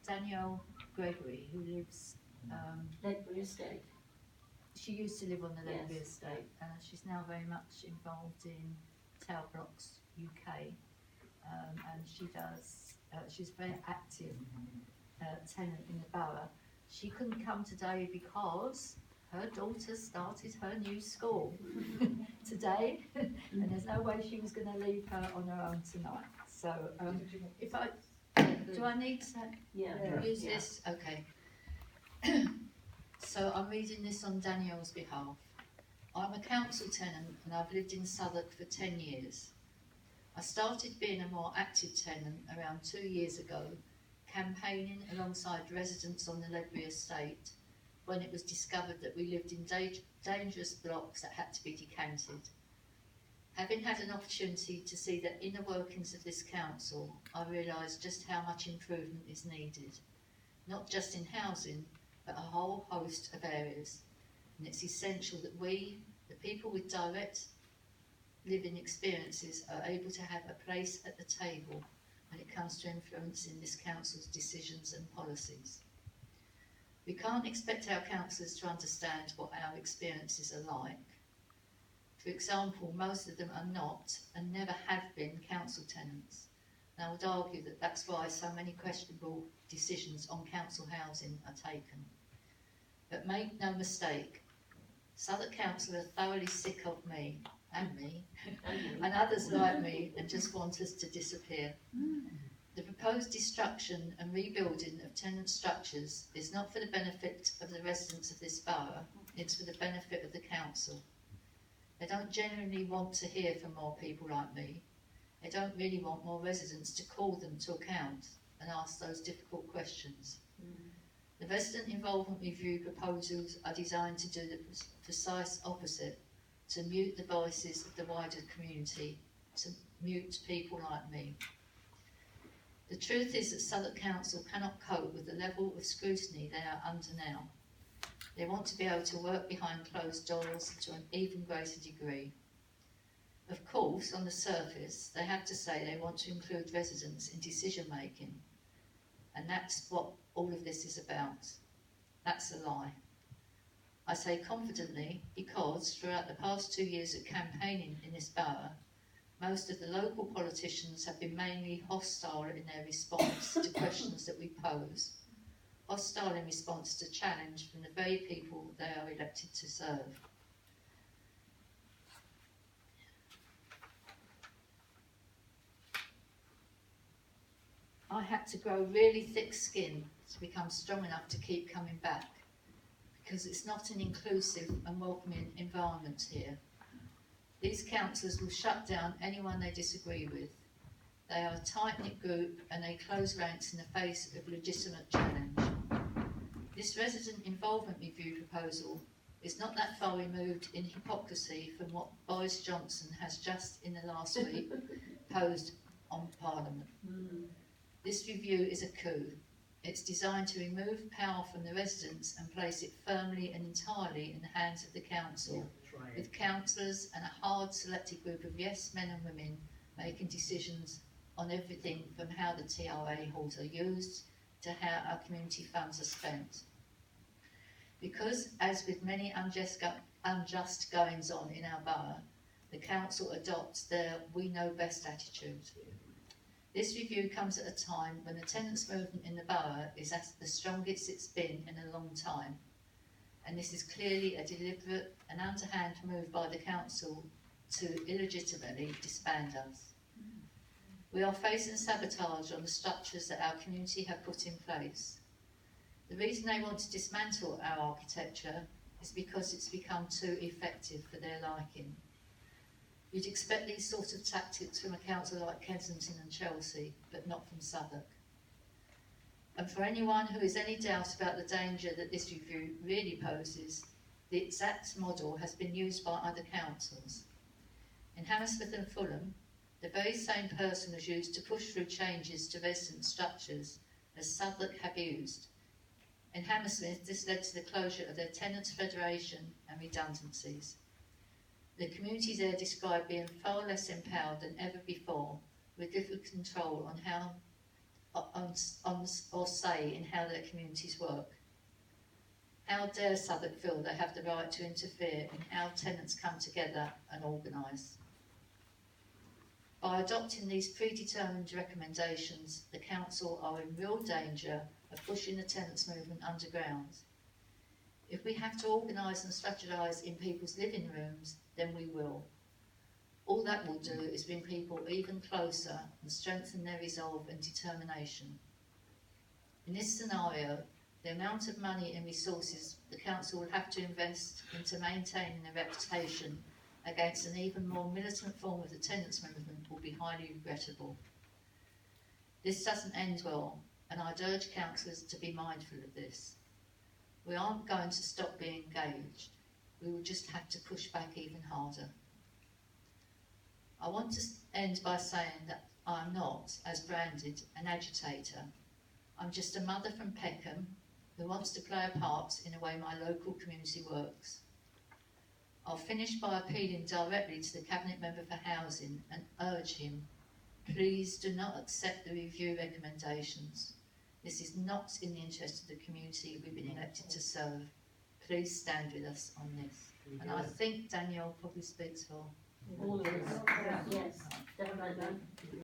Danielle Gregory, who lives, Ledbury Estate. she used to live on the Ledbury Yes. estate. She's now very much involved in Tower Blocks UK, and she does. She's a very active tenant in the borough. She couldn't come today because her daughter started her new school today, and there's no way she was going to leave her on her own tonight. So, if I do, I need to use this. Okay. So I'm reading this on Danielle's behalf. I'm a council tenant and I've lived in Southwark for 10 years. I started being a more active tenant around 2 years ago, campaigning alongside residents on the Ledbury estate when it was discovered that we lived in dangerous blocks that had to be decanted. Having had an opportunity to see the inner workings of this council, I realised just how much improvement is needed, not just in housing, but a whole host of areas. And it's essential that we, the people with direct living experiences, are able to have a place at the table when it comes to influencing this council's decisions and policies. We can't expect our councillors to understand what our experiences are like. For example, most of them are not and never have been council tenants. And I would argue that that's why so many questionable decisions on council housing are taken. But make no mistake, Southwark Council are thoroughly sick of me, and others like me, and just want us to disappear. The proposed destruction and rebuilding of tenant structures is not for the benefit of the residents of this borough, it's for the benefit of the council. They don't genuinely want to hear from more people like me. They don't really want more residents to call them to account and ask those difficult questions. The resident involvement review proposals are designed to do the precise opposite, to mute the voices of the wider community, to mute people like me. The truth is that Southwark Council cannot cope with the level of scrutiny they are under now. They want to be able to work behind closed doors to an even greater degree. Of course, on the surface, they have to say they want to include residents in decision making, and that's what all of this is about. That's a lie. I say confidently because throughout the past 2 years of campaigning in this borough, most of the local politicians have been mainly hostile in their response to questions that we pose, hostile in response to challenge from the very people they are elected to serve. I had to grow really thick skin to become strong enough to keep coming back, because it's not an inclusive and welcoming environment here. These councillors will shut down anyone they disagree with. They are a tight-knit group and they close ranks in the face of legitimate challenge. This resident involvement review proposal is not that far removed in hypocrisy from what Boris Johnson has just in the last week posed on Parliament. This review is a coup. It's designed to remove power from the residents and place it firmly and entirely in the hands of the council, with councillors and a hard selected group of yes men and women making decisions on everything from how the TRA halls are used to how our community funds are spent. Because, as with many unjust goings on in our borough, the council adopts their we know best attitude. This review comes at a time when the tenants' movement in the borough is at the strongest it's been in a long time, and this is clearly a deliberate and underhand move by the council to illegitimately disband us. We are facing sabotage on the structures that our community have put in place. The reason they want to dismantle our architecture is because it's become too effective for their liking. You'd expect these sorts of tactics from a council like Kensington and Chelsea, but not from Southwark. And for anyone who has any doubt about the danger that this review really poses, the exact model has been used by other councils. In Hammersmith and Fulham, the very same person was used to push through changes to resident structures as Southwark have used. In Hammersmith, this led to the closure of their Tenants Federation and redundancies. The communities there described being far less empowered than ever before, with little control on how or say in how their communities work. How dare Southwark feel they have the right to interfere in how tenants come together and organise? By adopting these predetermined recommendations, the council are in real danger of pushing the tenants movement underground. If we have to organise and strategise in people's living rooms, then we will. All that will do is bring people even closer and strengthen their resolve and determination. In this scenario, the amount of money and resources the council will have to invest into maintaining a reputation against an even more militant form of the tenants movement will be highly regrettable. This doesn't end well, and I'd urge councillors to be mindful of this. We aren't going to stop being engaged, we will just have to push back even harder. I want to end by saying that I'm not, as branded, an agitator. I'm just a mother from Peckham who wants to play a part in the way my local community works. I'll finish by appealing directly to the Cabinet Member for Housing and urge him, please do not accept the review recommendations. This is not in the interest of the community we've been elected to serve. Please stand with us on this. And I think Danielle probably speaks for All of us. Yes, definitely.